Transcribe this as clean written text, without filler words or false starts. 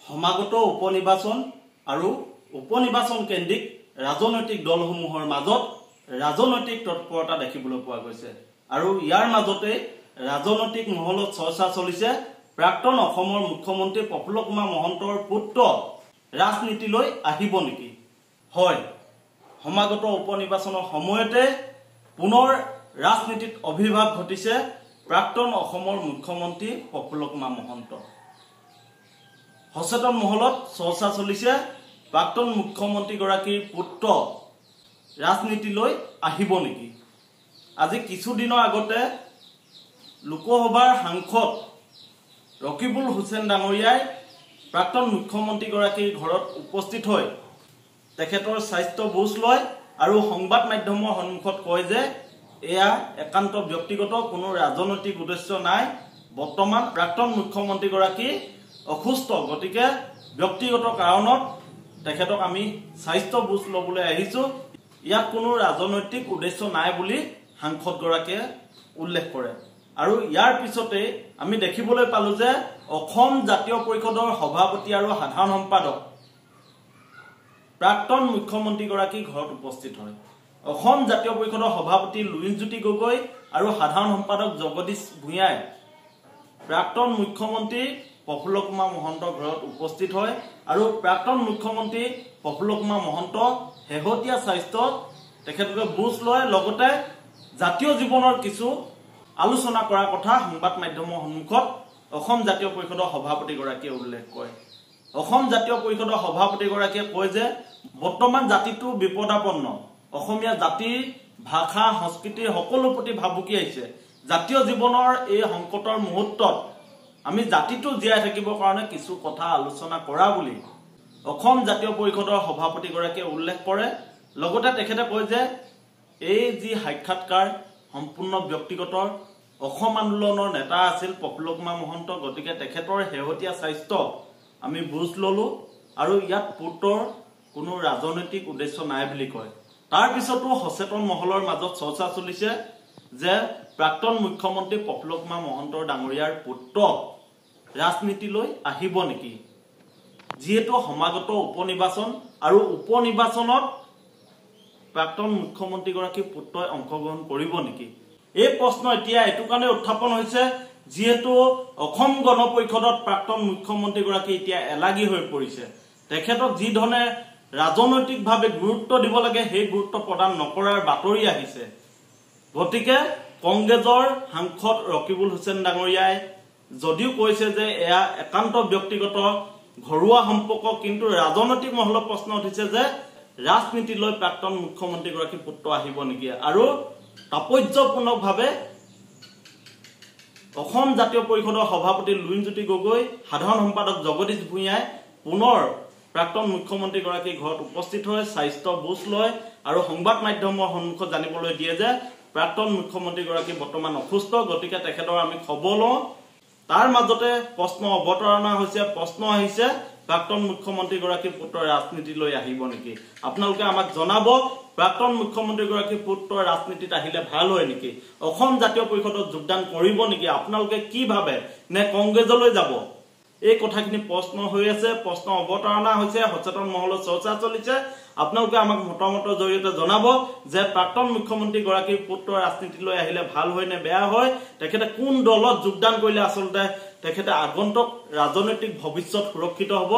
সমাগত উপনিৰ্বাচন আৰু উপনিৰ্বাচন কেন্দ্ৰিক ৰাজনৈতিক দলসমূহৰ মাজত ৰাজনৈতিক তৎপৰতা দেখিবলৈ পোৱা গৈছে আৰু ইয়াৰ মাজতে ৰাজনৈতিক মহলত চৰ্চা চলিছে প্ৰাক্তন অসমৰ মুখ্যমন্ত্ৰী প্ৰফুল্ল কুমাৰ মহন্তৰ পুত্ৰ ৰাজনীতিলৈ আহিব নেকি। হয়, সমাগত উপনিৰ্বাচনৰ সময়তে পুনৰ ৰাজনীতিত অভিভাৱ ঘটিছে প্ৰাক্তন অসমৰ মুখ্যমন্ত্ৰী প্ৰফুল্ল কুমাৰ মহন্ত। সচেতন মহলত চৰ্চা চলিছে প্ৰাক্তন মুখ্যমন্ত্ৰীগৰাকীৰ পুত্ৰ ৰাজনীতিলৈ আহিব নেকি। আজি কিছুদিনৰ আগতে লোকসভাৰ সাংসদ ৰকিবুল হুছেইন ডাঙৰীয়াই প্ৰাক্তন মুখ্যমন্ত্ৰীগৰাকীৰ ঘৰত উপস্থিত হৈ তেখেতৰ স্বাস্থ্য বুজ লয় আৰু সংবাদ মাধ্যমৰ সন্মুখত কয় যে এয়া একান্ত ব্যক্তিগত কোনো ৰাজনৈতিক উদ্দেশ্য নাই। বৰ্তমান প্ৰাক্তন মুখ্যমন্ত্ৰীগৰাকী অসুস্থ, গতিকে ব্যক্তিগত কাৰণত তেখেতক আমি স্বাস্থ্য বুজ লবলৈ আহিছো, ইয়াত কোনো ৰাজনৈতিক উদ্দেশ্য নাই বুলি সাংসদগৰাকীয়ে উল্লেখ কৰে। আৰু ইয়াৰ পিছতে আমি দেখিবলৈ পালো যে অসম জাতীয় পৰিষদৰ সভাপতি আৰু সাধাৰণ সম্পাদক প্ৰাক্তন মুখ্যমন্ত্ৰীগৰাকী ঘৰত উপস্থিত হয়। অসম জাতীয় পৰিষদৰ সভাপতি লুৰিণজ্যোতি গগৈ আৰু সাধাৰণ সম্পাদক জগদীশ ভূঞাই প্ৰাক্তন মুখ্যমন্ত্ৰী প্ৰফুল্ল কুমাৰ মহন্তৰ ঘৰত উপস্থিত হয় আৰু প্ৰাক্তন মুখ্যমন্ত্ৰী প্ৰফুল্ল কুমাৰ মহন্ত শেহতীয়া স্বাস্থ্য তেখেতলোকে বুজ লয়, লগতে জাতীয় জীৱনৰ কিছু আলোচনা কৰাৰ কথা সংবাদ মাধ্যমৰ সন্মুখত অসম জাতীয় পৰিষদৰ সভাপতিগৰাকীয়ে উল্লেখ কৰে। অসম জাতীয় পৰিষদৰ সভাপতিগৰাকীয়ে কয় যে বৰ্তমান জাতিটো বিপদাপন্ন, অসমীয়া জাতিৰ ভাষা সংস্কৃতিৰ সকলো প্ৰতি ভাবুকি আহিছে। জাতীয় জীৱনৰ এই সংকটৰ মুহূৰ্তত আমি জাতিটো জীয়াই থাকিবৰ কাৰণে কিছু কথা আলোচনা কৰা বুলি অসম জাতীয় পৰিষদৰ সভাপতিগৰাকীয়ে উল্লেখ কৰে। লগতে তেখেতে কয় যে এই যি সাক্ষাৎকাৰ সম্পূৰ্ণ ব্যক্তিগত, অসম আন্দোলনৰ নেতা আছিল প্ৰফুল্ল কুমাৰ মহন্ত, গতিকে তেখেতৰ শেহতীয়া স্বাস্থ্য আমি বুজ ললো আৰু ইয়াত পুত্ৰৰ কোনো ৰাজনৈতিক উদ্দেশ্য নাই বুলি কয়। তাৰ পিছতো সচেতন মহলৰ মাজত চৰ্চা চলিছে যে প্ৰাক্তন মুখ্যমন্ত্ৰী প্ৰফুল্ল কুমাৰ মহন্তৰ ডাঙৰীয়াৰ পুত্ৰ ৰাজনীতিলৈ আহিব নেকি, যিহেতু সমাগত উপনিৰ্বাচন আৰু উপনিৰ্বাচনত প্ৰাক্তন মুখ্যমন্ত্ৰীগৰাকীৰ পুত্ৰই অংশগ্ৰহণ কৰিব নেকি। এই প্ৰশ্ন এতিয়া এইটো কাৰণে উত্থাপন হৈছে যিহেতু অসম গণ পৰিষদত প্ৰাক্তন মুখ্যমন্ত্ৰীগৰাকী এতিয়া এলাগী হৈ পৰিছে। তেখেতক যি ধৰণে ৰাজনৈতিকভাৱে গুৰুত্ব দিব লাগে সেই গুৰুত্ব প্ৰদান নকৰাৰ বাতৰি আহিছে। গতিকে কংগ্ৰেছৰ সাংসদ ৰকিবুল হুছেইন ডাঙৰীয়াই যদিও কৈছে যে এয়া একান্ত ব্যক্তিগত ঘৰুৱা সম্পৰ্ক, কিন্তু ৰাজনৈতিক মহলত প্ৰশ্ন উঠিছে যে ৰাজনীতিলৈ প্ৰাক্তন মুখ্যমন্ত্ৰীগৰাকীৰ পুত্ৰ আহিব নেকি। আৰু তাৎপৰ্যপূৰ্ণভাৱে অসম জাতীয় পৰিষদৰ সভাপতি লুৰিণজ্যোতি গগৈ, সাধাৰণ সম্পাদক জগদীশ ভূঞাই পুনৰ প্ৰাক্তন মুখ্যমন্ত্ৰীগৰাকীৰ ঘৰত উপস্থিত হৈ স্বাস্থ্য বুজ লয় আৰু সংবাদ মাধ্যমৰ সন্মুখত জানিবলৈ দিয়ে যে প্ৰাক্তন মুখ্যমন্ত্ৰীগৰাকী বৰ্তমান অসুস্থ, গতিকে তেখেতৰ আমি খবৰ লওঁ। তাৰ মাজতে প্ৰশ্ন অৱতাৰণা হৈছে, প্ৰশ্ন আহিছে প্ৰাক্তন মুখ্যমন্ত্ৰীগৰাকীৰ পুত্ৰ ৰাজনীতিলৈ আহিব নেকি। আপোনালোকে আমাক জনাব প্ৰাক্তন মুখ্যমন্ত্ৰীগৰাকীৰ পুত্ৰ ৰাজনীতিত আহিলে ভাল হয় নেকি, অসম জাতীয় পৰিষদত যোগদান কৰিব নেকি, আপোনালোকে কি ভাবে, নে কংগ্ৰেছলৈ যাব। এই কথাখিনি প্ৰশ্ন হৈ আছে, প্ৰশ্ন অৱতাৰণা হৈছে, সচেতন মহলত চৰ্চা চলিছে। আপোনালোকে আমাক মতামতৰ জৰিয়তে জনাব যে প্ৰাক্তন মুখ্যমন্ত্ৰীগৰাকীৰ পুত্ৰ ৰাজনীতিলৈ আহিলে ভাল হয় নে বেয়া হয়, তেখেতে কোন দলত যোগদান কৰিলে আচলতে তেখেতে আগন্তুক ৰাজনৈতিক ভৱিষ্যত সুৰক্ষিত হ'ব।